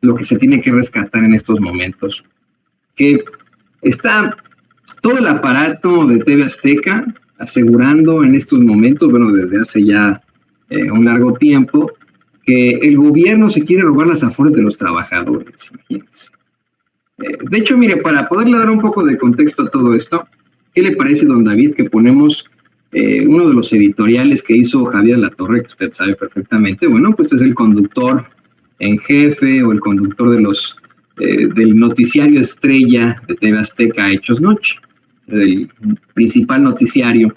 lo que se tiene que rescatar en estos momentos. Que está todo el aparato de TV Azteca asegurando en estos momentos, bueno, desde hace ya un largo tiempo, que el gobierno se quiere robar las afores de los trabajadores, imagínense. De hecho, mire, para poderle dar un poco de contexto a todo esto, ¿qué le parece, don David, que ponemos uno de los editoriales que hizo Javier Alatorre, que usted sabe perfectamente? Bueno, pues es el conductor en jefe o el conductor de del noticiario estrella de TV Azteca, Hechos Noche, el principal noticiario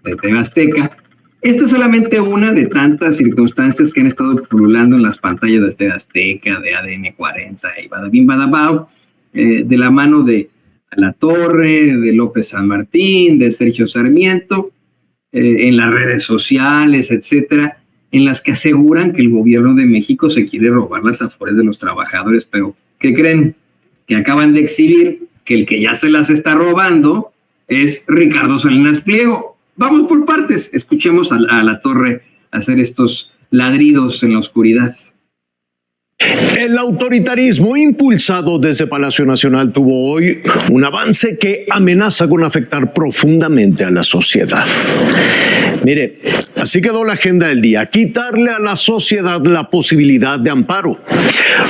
de TV Azteca. Esta es solamente una de tantas circunstancias que han estado pululando en las pantallas de TV Azteca, de ADN 40 y Badabim Badabao, de la mano de Alatorre, de López San Martín, de Sergio Sarmiento, en las redes sociales, etcétera, en las que aseguran que el gobierno de México se quiere robar las afores de los trabajadores. Pero, ¿qué creen? Que acaban de exhibir que el que ya se las está robando es Ricardo Salinas Pliego. Vamos por partes, escuchemos a Alatorre hacer estos ladridos en la oscuridad. El autoritarismo impulsado desde Palacio Nacional tuvo hoy un avance que amenaza con afectar profundamente a la sociedad. Mire, así quedó la agenda del día: quitarle a la sociedad la posibilidad de amparo,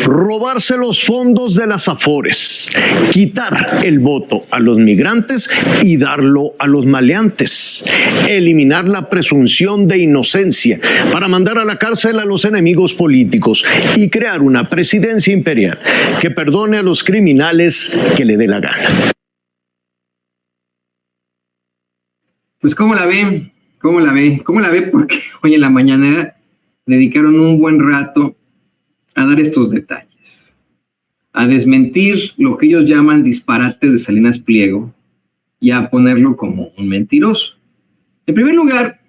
robarse los fondos de las afores, quitar el voto a los migrantes y darlo a los maleantes, eliminar la presunción de inocencia para mandar a la cárcel a los enemigos políticos y crear una presidencia imperial que perdone a los criminales que le dé la gana. Pues, ¿cómo la ve? ¿Cómo la ve? ¿Cómo la ve? Porque hoy en la mañanera dedicaron un buen rato a dar estos detalles, a desmentir lo que ellos llaman disparates de Salinas Pliego y a ponerlo como un mentiroso. En primer lugar,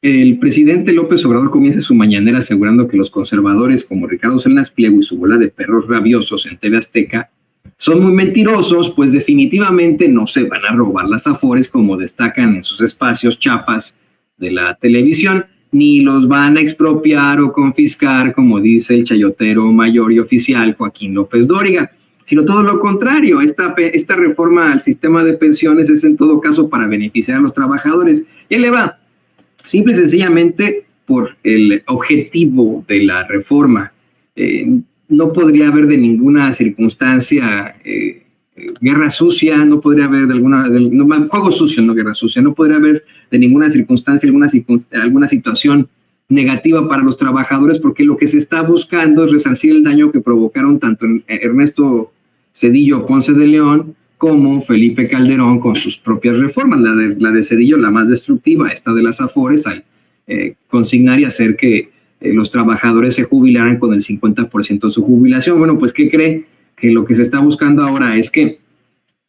el presidente López Obrador comienza su mañanera asegurando que los conservadores como Ricardo Salinas Pliego y su bola de perros rabiosos en TV Azteca son muy mentirosos, pues definitivamente no se van a robar las afores como destacan en sus espacios chafas de la televisión, ni los van a expropiar o confiscar como dice el chayotero mayor y oficial Joaquín López Dóriga, sino todo lo contrario. Esta reforma al sistema de pensiones es en todo caso para beneficiar a los trabajadores. Y él le va simple y sencillamente por el objetivo de la reforma. No podría haber de ninguna circunstancia guerra sucia, no podría haber juego sucio, no guerra sucia, no podría haber de ninguna circunstancia, alguna situación negativa para los trabajadores, porque lo que se está buscando es resarcir el daño que provocaron tanto Ernesto Zedillo Ponce de León como Felipe Calderón con sus propias reformas. La de Zedillo, la más destructiva, esta de las afores, al consignar y hacer que los trabajadores se jubilaran con el 50% de su jubilación. Bueno, pues ¿qué cree? Que lo que se está buscando ahora es que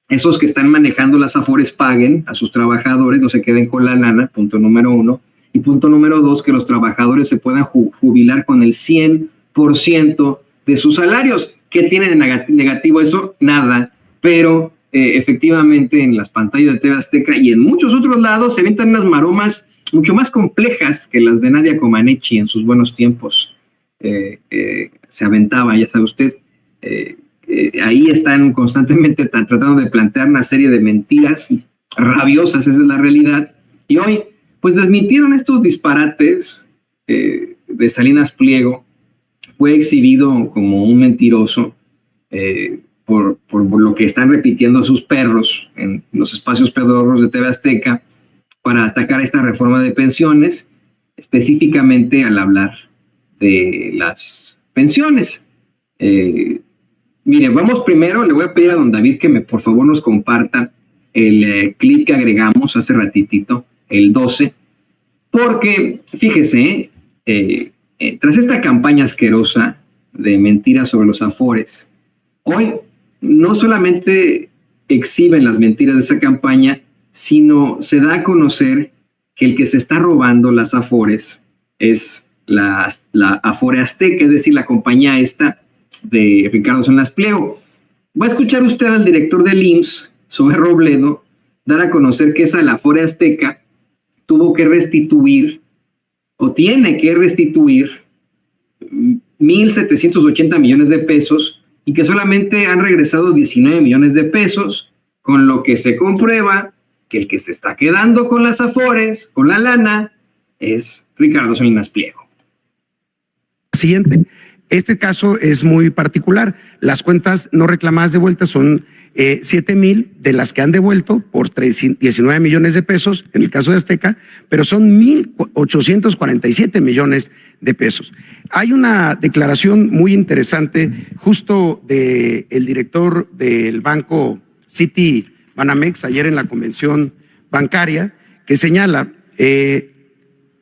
esos que están manejando las afores paguen a sus trabajadores, no se queden con la lana, punto número uno. Y punto número dos, que los trabajadores se puedan jubilar con el 100% de sus salarios. ¿Qué tiene de negativo eso? Nada. Pero efectivamente en las pantallas de TV Azteca y en muchos otros lados se aventan unas maromas mucho más complejas que las de Nadia Comaneci en sus buenos tiempos. Se aventaba, ya sabe usted. Ahí están constantemente tratando de plantear una serie de mentiras rabiosas, esa es la realidad. Y hoy, pues desmintieron estos disparates de Salinas Pliego. Fue exhibido como un mentiroso por lo que están repitiendo sus perros en los espacios pedorros de TV Azteca para atacar esta reforma de pensiones, específicamente al hablar de las pensiones. Mire, vamos primero, le voy a pedir a don David que por favor nos comparta el clip que agregamos hace ratitito, el 12, porque fíjese, tras esta campaña asquerosa de mentiras sobre los afores, hoy no solamente exhiben las mentiras de esa campaña, sino se da a conocer que el que se está robando las afores es la Afore Azteca, es decir, la compañía esta de Ricardo Salinas Pliego. Va a escuchar usted al director del IMSS, Zoe Robledo, dar a conocer que la Afore Azteca tuvo que restituir o tiene que restituir 1,780 millones de pesos y que solamente han regresado 19 millones de pesos, con lo que se comprueba que el que se está quedando con las afores, con la lana, es Ricardo Salinas Pliego. Siguiente. Este caso es muy particular. Las cuentas no reclamadas de vuelta son 7,000 de las que han devuelto por 19 millones de pesos en el caso de Azteca, pero son 1,847 millones de pesos. Hay una declaración muy interesante justo del director del banco City Banamex ayer en la convención bancaria, que señala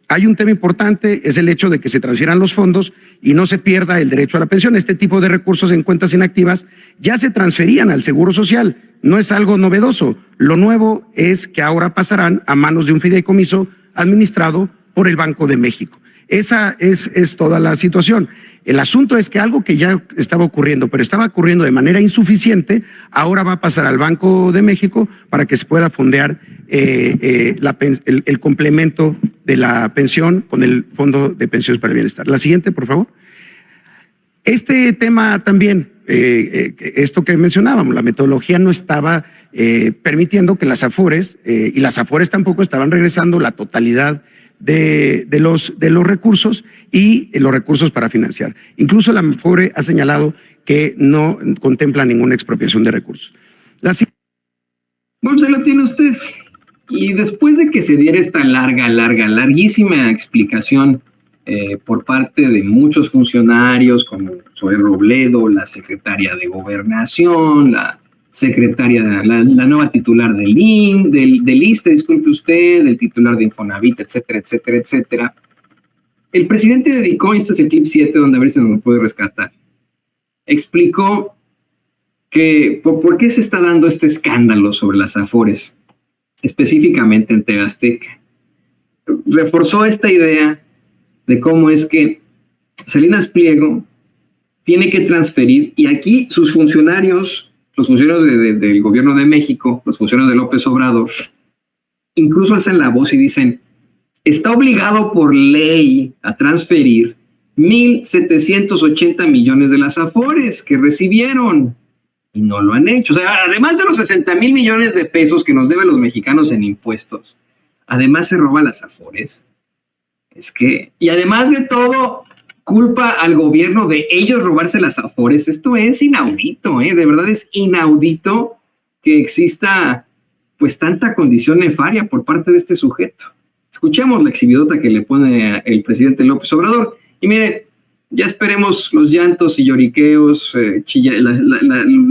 hay un tema importante, es el hecho de que se transfieran los fondos y no se pierda el derecho a la pensión. Este tipo de recursos en cuentas inactivas ya se transferían al Seguro Social, no es algo novedoso. Lo nuevo es que ahora pasarán a manos de un fideicomiso administrado por el Banco de México. Esa es toda la situación. El asunto es que algo que ya estaba ocurriendo, pero estaba ocurriendo de manera insuficiente, ahora va a pasar al Banco de México para que se pueda fondear el complemento de la pensión con el Fondo de Pensiones para el Bienestar. La siguiente, por favor. Este tema también, esto que mencionábamos, la metodología no estaba permitiendo que las afores, y las afores tampoco estaban regresando la totalidad de los recursos y los recursos para financiar. Incluso la Afore ha señalado que no contempla ninguna expropiación de recursos. Bueno, se lo tiene usted. Y después de que se diera esta larguísima explicación por parte de muchos funcionarios, como Zoe Robledo, la secretaria de Gobernación, la secretaria, la nueva titular del ISSSTE, disculpe usted, el titular de Infonavit, etcétera, etcétera, etcétera. El presidente dedicó, este es el clip 7, donde a ver si nos lo puede rescatar, explicó que por qué se está dando este escándalo sobre las afores, específicamente en TV Azteca. Reforzó esta idea de cómo es que Salinas Pliego tiene que transferir, y aquí sus funcionarios, los funcionarios del gobierno de México, los funcionarios de López Obrador, incluso alzan la voz y dicen, está obligado por ley a transferir 1,780 millones de las afores que recibieron y no lo han hecho. O sea, además de los 60,000 millones de pesos que nos deben los mexicanos en impuestos, además se roban las afores. Y además de todo, culpa al gobierno de ellos robarse las afores. Esto es inaudito, de verdad es inaudito que exista pues tanta condición nefaria por parte de este sujeto. Escuchemos la exhibidota que le pone el presidente López Obrador y mire, ya esperemos los llantos y lloriqueos,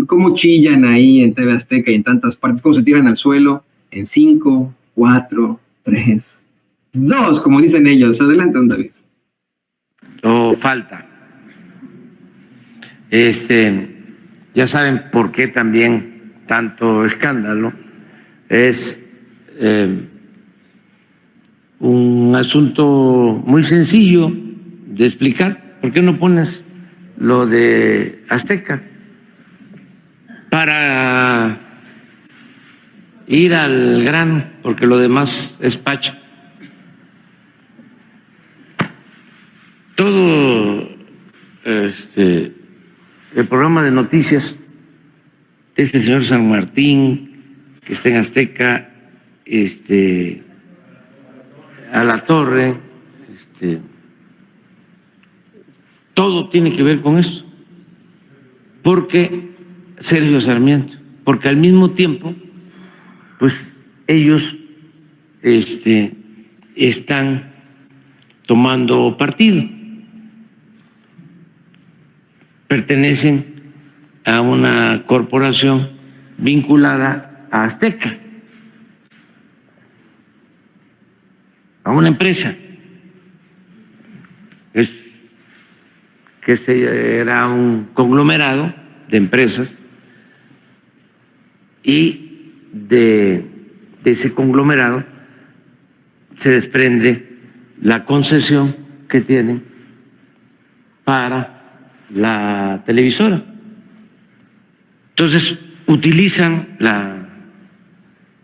cómo chillan ahí en TV Azteca y en tantas partes, cómo se tiran al suelo en 5, 4, 3, 2, como dicen ellos. Adelante, don David. O falta. Ya saben por qué también tanto escándalo. Es un asunto muy sencillo de explicar. ¿Por qué no pones lo de Azteca? Para ir al grano, porque lo demás es pacha. Todo el programa de noticias de este señor San Martín, que está en Azteca, a la torre, todo tiene que ver con esto, porque Sergio Sarmiento, porque al mismo tiempo, pues ellos están tomando partido, pertenecen a una corporación vinculada a Azteca, a una empresa. Que era un conglomerado de empresas y de ese conglomerado se desprende la concesión que tienen para la televisora. Entonces utilizan la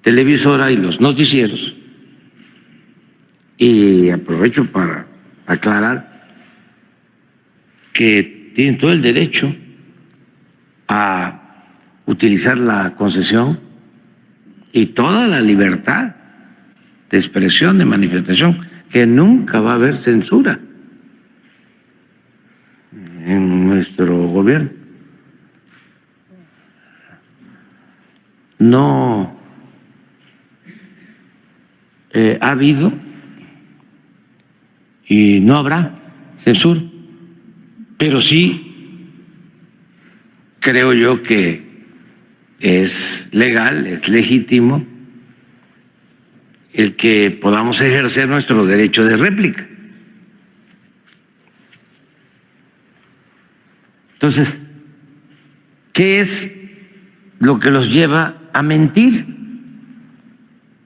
televisora y los noticieros, y aprovecho para aclarar que tienen todo el derecho a utilizar la concesión y toda la libertad de expresión, de manifestación, que nunca va a haber censura en nuestro gobierno. No ha habido y no habrá censura, pero sí creo yo que es legal, es legítimo el que podamos ejercer nuestro derecho de réplica. Entonces, ¿qué es lo que los lleva a mentir?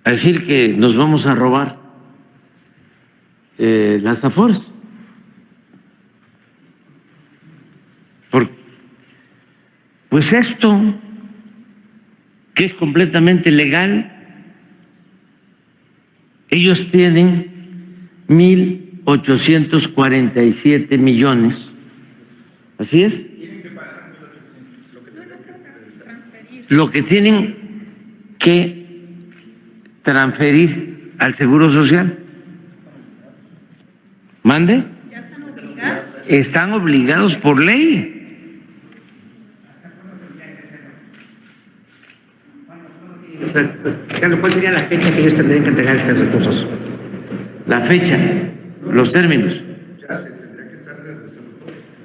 A decir que nos vamos a robar las Afores. Pues esto, que es completamente legal, ellos tienen 1.847 millones. ¿Así es? Lo que tienen que transferir al Seguro Social. ¿Mande? Están obligados por ley. ¿Cuál sería la fecha que ellos tendrían que entregar estos recursos? La fecha, los términos.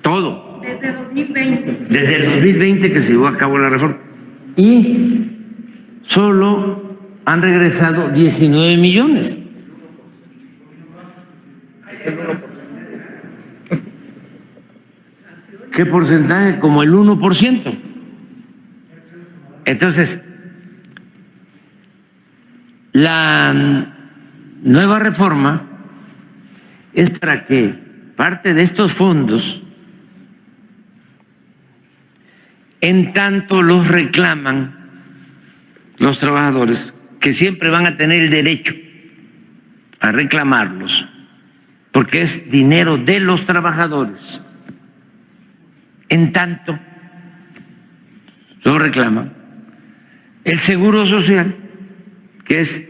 Todo. Desde 2020. Desde el 2020 que se llevó a cabo la reforma. Y solo han regresado 19 millones. ¿Qué porcentaje? Como el 1%. Entonces, la nueva reforma es para que parte de estos fondos, en tanto los reclaman los trabajadores, que siempre van a tener el derecho a reclamarlos, porque es dinero de los trabajadores, en tanto lo reclaman, el Seguro Social, que es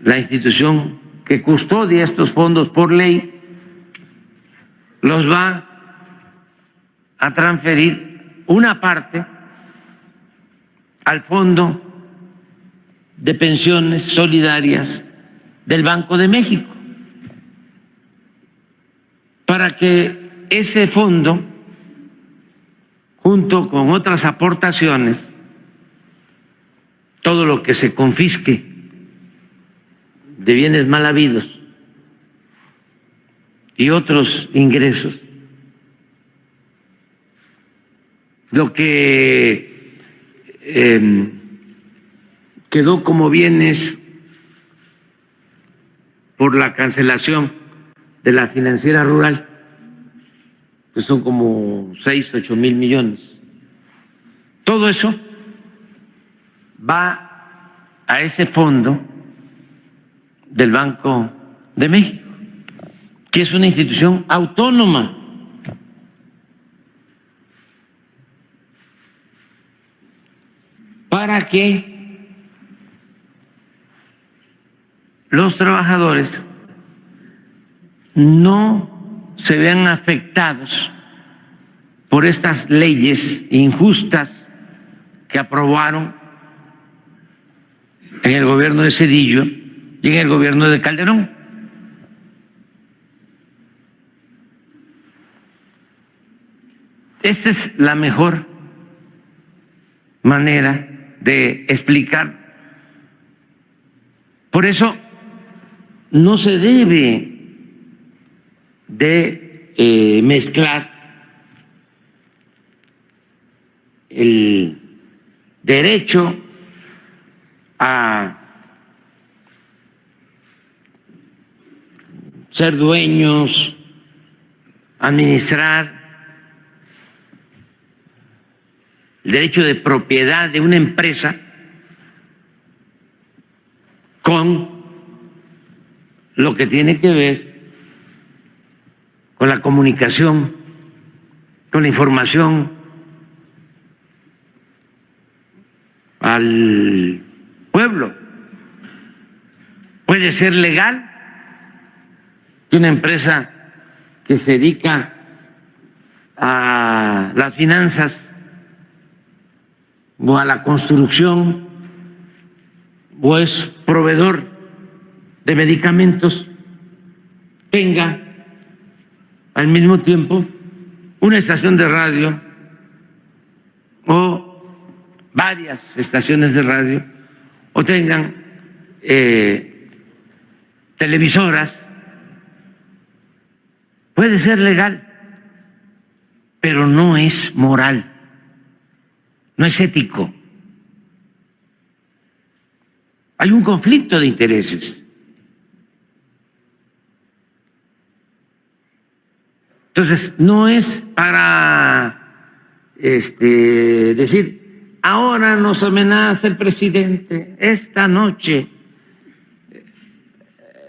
la institución que custodia estos fondos por ley, los va a transferir una parte al Fondo de Pensiones Solidarias del Banco de México, para que ese fondo, junto con otras aportaciones, todo lo que se confisque de bienes mal habidos y otros ingresos, lo que quedó como bienes por la cancelación de la financiera rural, que son como 6, 8 mil millones. Todo eso va a ese fondo del Banco de México, que es una institución autónoma. Para que los trabajadores no se vean afectados por estas leyes injustas que aprobaron en el gobierno de Zedillo y en el gobierno de Calderón. Esta es la mejor manera de explicar. Por eso no se debe de mezclar el derecho a ser dueños, administrar, el derecho de propiedad de una empresa con lo que tiene que ver con la comunicación con la información al pueblo. Puede ser legal que una empresa que se dedica a las finanzas o a la construcción o es proveedor de medicamentos tenga al mismo tiempo una estación de radio o varias estaciones de radio o tengan televisoras. Puede ser legal, pero no es moral, no es ético. Hay un conflicto de intereses. Entonces, no es para decir, ahora nos amenaza el presidente, esta noche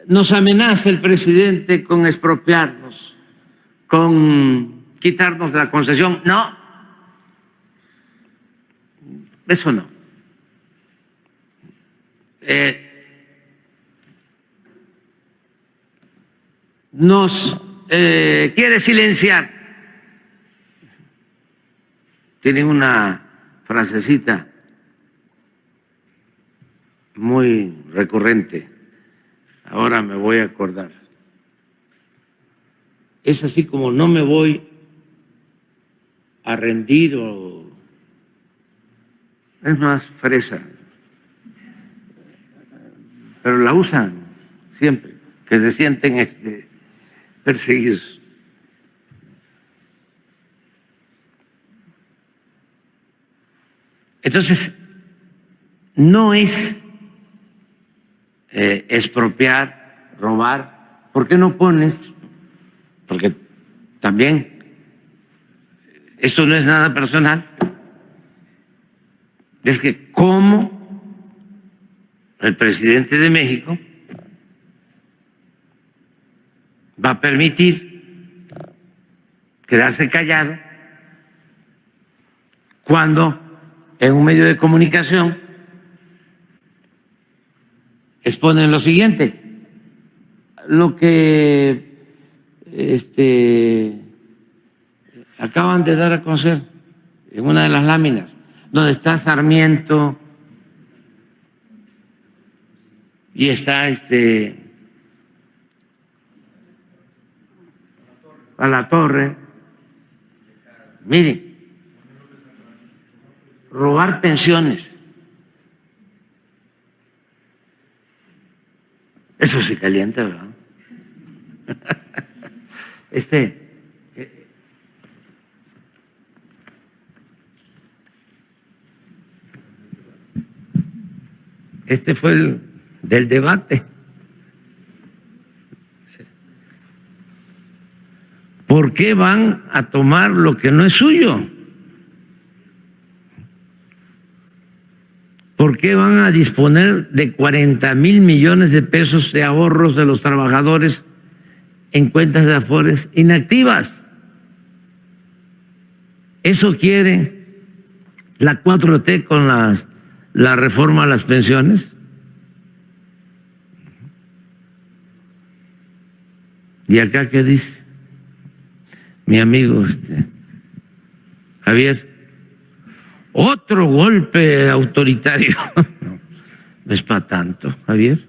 nos amenaza el presidente con expropiarnos, con quitarnos la concesión. No, eso no. Nos quiere silenciar. Tienen una frasecita muy recurrente, ahora me voy a acordar. Es así como no me voy a rendir o es más fresa, pero la usan siempre, que se sienten perseguidos. Entonces, no es expropiar, robar. ¿Por qué no pones? Porque también esto no es nada personal. Es que cómo el presidente de México va a permitir quedarse callado cuando en un medio de comunicación exponen lo siguiente, lo que acaban de dar a conocer en una de las láminas, donde está Sarmiento y está Alatorre. Miren, robar pensiones. Eso se calienta, ¿verdad? Este fue el del debate. ¿Por qué van a tomar lo que no es suyo? ¿Por qué van a disponer de 40,000 millones de pesos de ahorros de los trabajadores en cuentas de Afores inactivas? ¿Eso quiere la 4T con la reforma a las pensiones? ¿Y acá qué dice mi amigo Javier? Otro golpe autoritario. No es para tanto, Javier.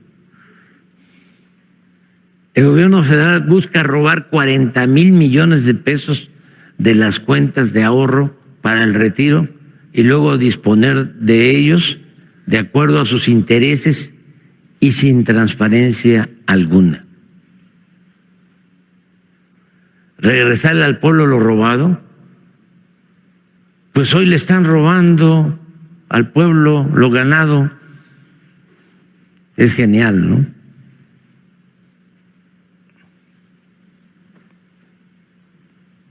El gobierno federal busca robar 40,000 millones de pesos de las cuentas de ahorro para el retiro y luego disponer de ellos de acuerdo a sus intereses y sin transparencia alguna. Regresarle al pueblo lo robado. Pues hoy le están robando al pueblo lo ganado. Es genial, ¿no?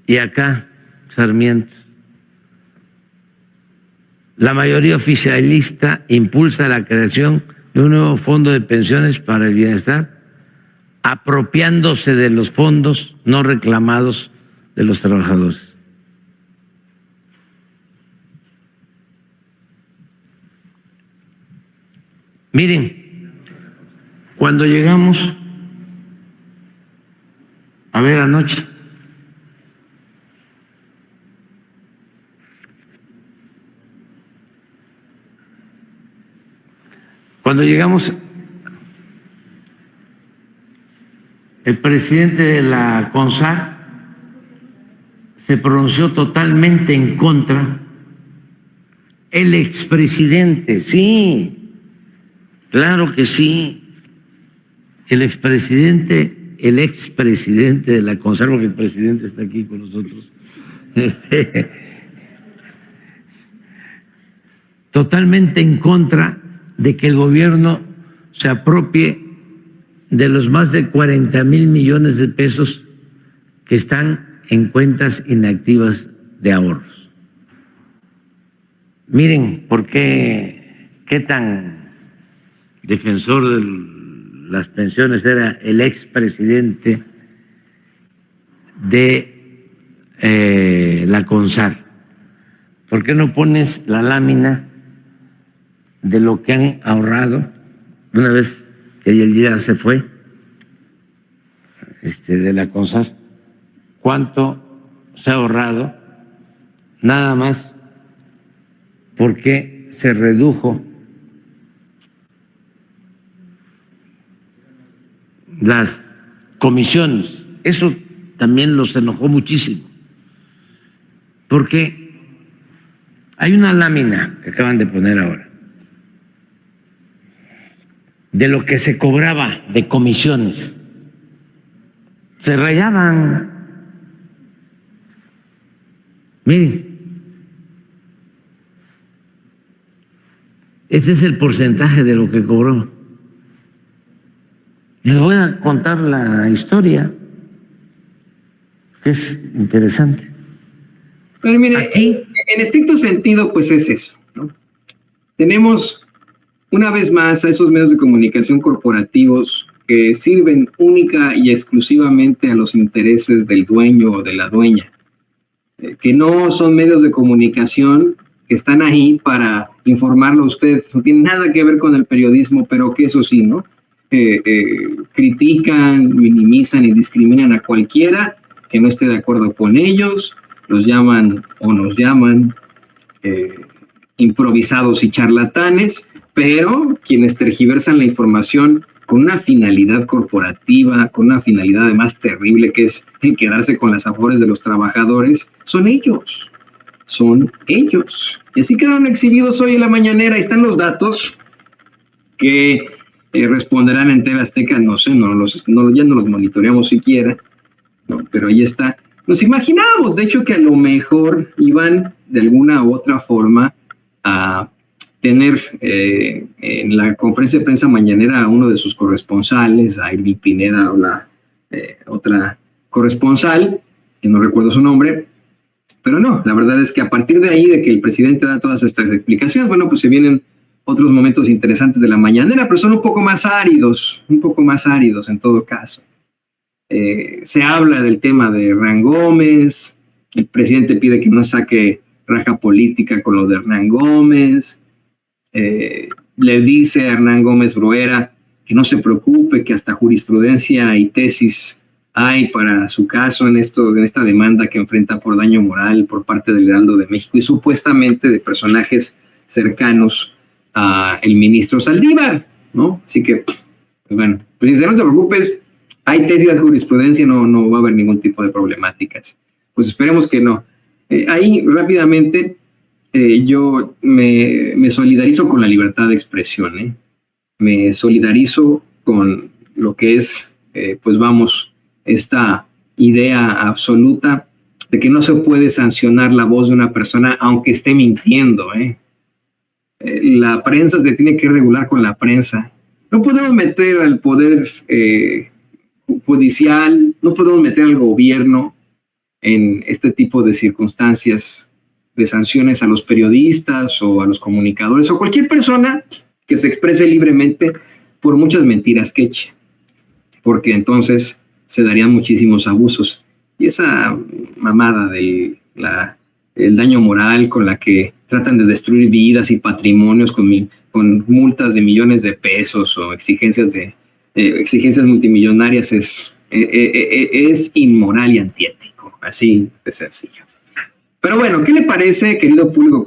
Y acá, Sarmiento, la mayoría oficialista impulsa la creación de un nuevo fondo de pensiones para el bienestar, apropiándose de los fondos no reclamados de los trabajadores. Miren, cuando llegamos, a ver anoche, cuando llegamos, el presidente de la CONSAR se pronunció totalmente en contra. El expresidente, sí, claro que sí. El expresidente de la CONSAR, porque el presidente está aquí con nosotros, totalmente en contra de que el gobierno se apropie de los más de 40,000 millones de pesos que están en cuentas inactivas de ahorros. Miren por qué tan defensor de las pensiones era el expresidente de la CONSAR. ¿Por qué no pones la lámina de lo que han ahorrado una vez que el día se fue de la CONSAR? ¿Cuánto se ha ahorrado? Nada más porque se redujo las comisiones. Eso también los enojó muchísimo, porque hay una lámina que acaban de poner ahora de lo que se cobraba de comisiones. Se rayaban. Miren, ese es el porcentaje de lo que cobró. Les voy a contar la historia, que es interesante. Pero mire, Aquí, en estricto sentido, pues es eso, ¿no? Tenemos una vez más a esos medios de comunicación corporativos que sirven única y exclusivamente a los intereses del dueño o de la dueña, que no son medios de comunicación que están ahí para informarlo a usted, no tiene nada que ver con el periodismo, pero que eso sí, ¿no? Critican, minimizan y discriminan a cualquiera que no esté de acuerdo con ellos, los llaman o nos llaman improvisados y charlatanes, pero quienes tergiversan la información con una finalidad corporativa, con una finalidad además terrible, que es el quedarse con las afores de los trabajadores, son ellos. Y así quedaron exhibidos hoy en la mañanera. Ahí están los datos que responderán en TV Azteca, no sé, ya no los monitoreamos siquiera, no, pero ahí está. Nos imaginábamos, de hecho, que a lo mejor iban de alguna u otra forma a tener en la conferencia de prensa mañanera a uno de sus corresponsales, a Irving Pineda o la otra corresponsal, que no recuerdo su nombre, pero no, la verdad es que a partir de ahí, de que el presidente da todas estas explicaciones, bueno, pues se vienen otros momentos interesantes de la mañanera, pero son un poco más áridos en todo caso. Se habla del tema de Hernán Gómez, el presidente pide que no saque raja política con lo de Hernán Gómez, le dice a Hernán Gómez Bruera que no se preocupe, que hasta jurisprudencia y tesis hay para su caso en esta demanda que enfrenta por daño moral por parte del Heraldo de México y supuestamente de personajes cercanos a el ministro Saldívar, ¿no? Así que, pues bueno, pues no te preocupes, hay tesis de jurisprudencia, no va a haber ningún tipo de problemáticas. Pues esperemos que no. Ahí rápidamente yo me solidarizo con la libertad de expresión, me solidarizo con lo que es, pues vamos, esta idea absoluta de que no se puede sancionar la voz de una persona aunque esté mintiendo. La prensa se tiene que regular con la prensa. No podemos meter al poder judicial, no podemos meter al gobierno en este tipo de circunstancias de sanciones a los periodistas o a los comunicadores o cualquier persona que se exprese libremente por muchas mentiras que eche, porque entonces se darían muchísimos abusos. Y esa mamada de la el daño moral con la que tratan de destruir vidas y patrimonios con multas de millones de pesos o exigencias multimillonarias es inmoral y antiético, así de sencillo. Pero bueno, ¿qué le parece, querido público?